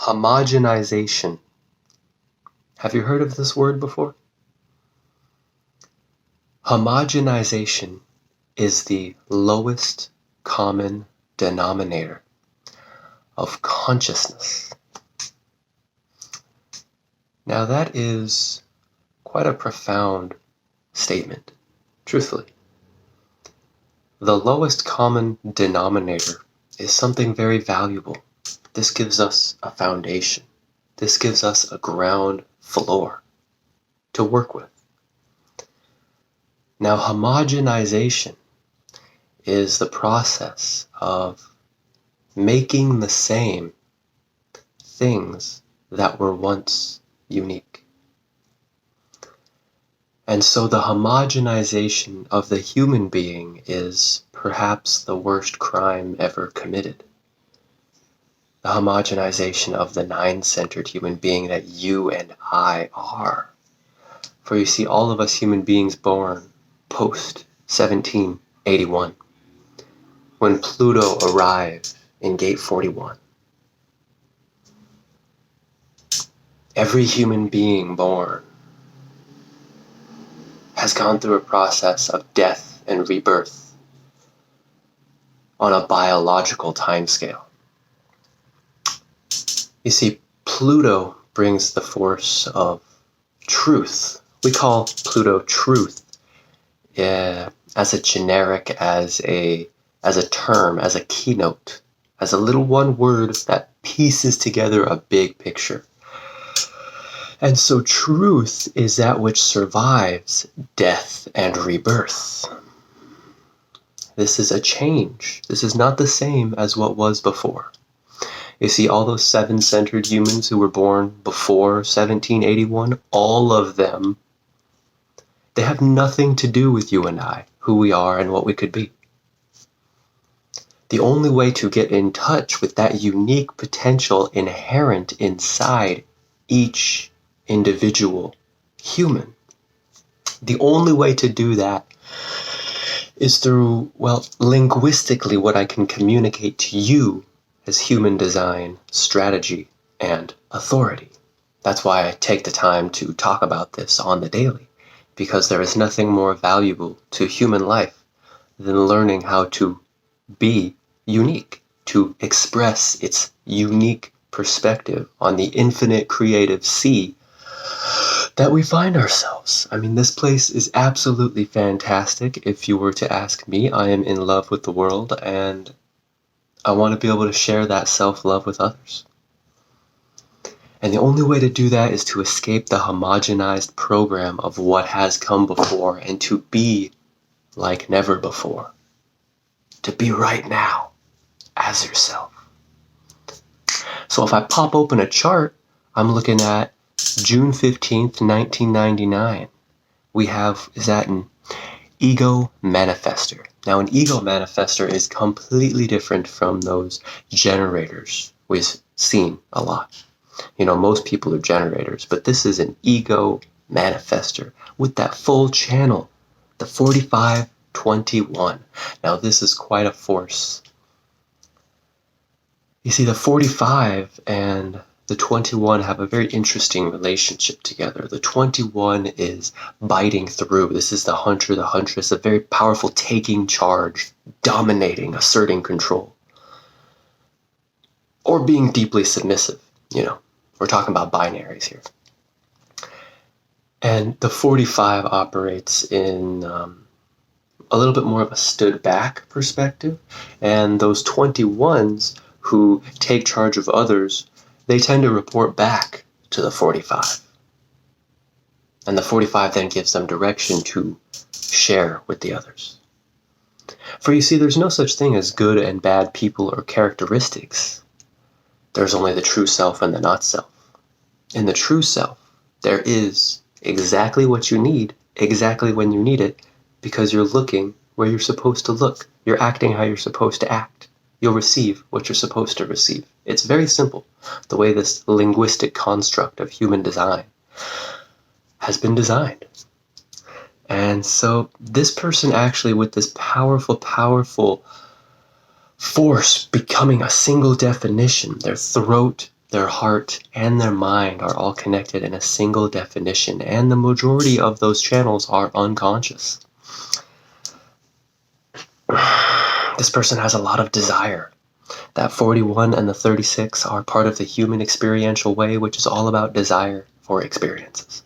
Homogenization. Have you heard of this word before? Homogenization is the lowest common denominator of consciousness. Now that is quite a profound statement, truthfully. The lowest common denominator is something very valuable. This gives us a foundation. This gives us a ground floor to work with. Now, homogenization is the process of making the same things that were once unique. And so the homogenization of the human being is perhaps the worst crime ever committed. The homogenization of the nine-centered human being that you and I are. For you see, all of us human beings born post 1781, when Pluto arrived in gate 41. Every human being born has gone through a process of death and rebirth on a biological timescale. You see, Pluto brings the force of truth. We call Pluto truth as a generic, as a term, as a keynote, as a little one word that pieces together a big picture. And so truth is that which survives death and rebirth. This is a change. This is not the same as what was before. You see, all those seven-centered humans who were born before 1781, all of them, they have nothing to do with you and I, who we are and what we could be. The only way to get in touch with that unique potential inherent inside each individual human, the only way to do that is through, well, linguistically, what I can communicate to you as human design, strategy, and authority. That's why I take the time to talk about this on the daily, because there is nothing more valuable to human life than learning how to be unique, to express its unique perspective on the infinite creative sea that we find ourselves. I mean, this place is absolutely fantastic. If you were to ask me, I am in love with the world, and I want to be able to share that self-love with others. And the only way to do that is to escape the homogenized program of what has come before and to be like never before. To be right now as yourself. So if I pop open a chart, I'm looking at June 15th, 1999. We have, is that an ego manifester. Now, an ego manifester is completely different from those generators we've seen a lot. You know, most people are generators, but this is an ego manifester with that full channel, the 4521. Now, this is quite a force. You see, the 45 and the 21 have a very interesting relationship together. The 21 is biting through. This is the hunter, the huntress, a very powerful taking charge, dominating, asserting control. Or being deeply submissive, you know. We're talking about binaries here. And the 45 operates in a little bit more of a stood back perspective. And those 21s who take charge of others, they tend to report back to the 45. And the 45 then gives them direction to share with the others. For you see, there's no such thing as good and bad people or characteristics. There's only the true self and the not self. In the true self, there is exactly what you need, exactly when you need it, because you're looking where you're supposed to look. You're acting how you're supposed to act. You'll receive what you're supposed to receive. It's very simple, the way this linguistic construct of human design has been designed. And so this person actually, with this powerful, powerful force becoming a single definition, their throat Their heart and their mind are all connected in a single definition, and the majority of those channels are unconscious. This person has a lot of desire. That 41 and the 36 are part of the human experiential way, which is all about desire for experiences.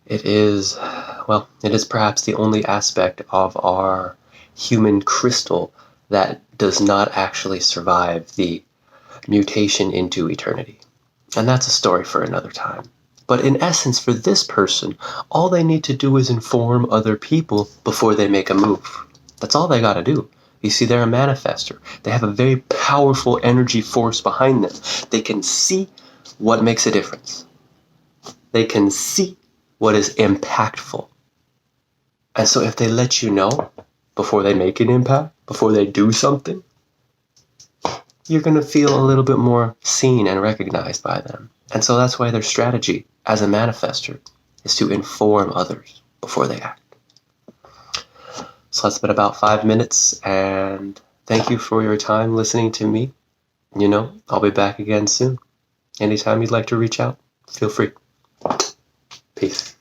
It is perhaps the only aspect of our human crystal that does not actually survive the mutation into eternity. And that's a story for another time. But in essence, for this person, all they need to do is inform other people before they make a move. That's all they got to do. You see, they're a manifester. They have a very powerful energy force behind them. They can see what makes a difference. They can see what is impactful. And so if they let you know before they make an impact, before they do something, you're going to feel a little bit more seen and recognized by them. And so that's why their strategy as a manifester is to inform others before they act. So that's been about 5 minutes, and thank you for your time listening to me. I'll be back again soon. Anytime you'd like to reach out, feel free. Peace.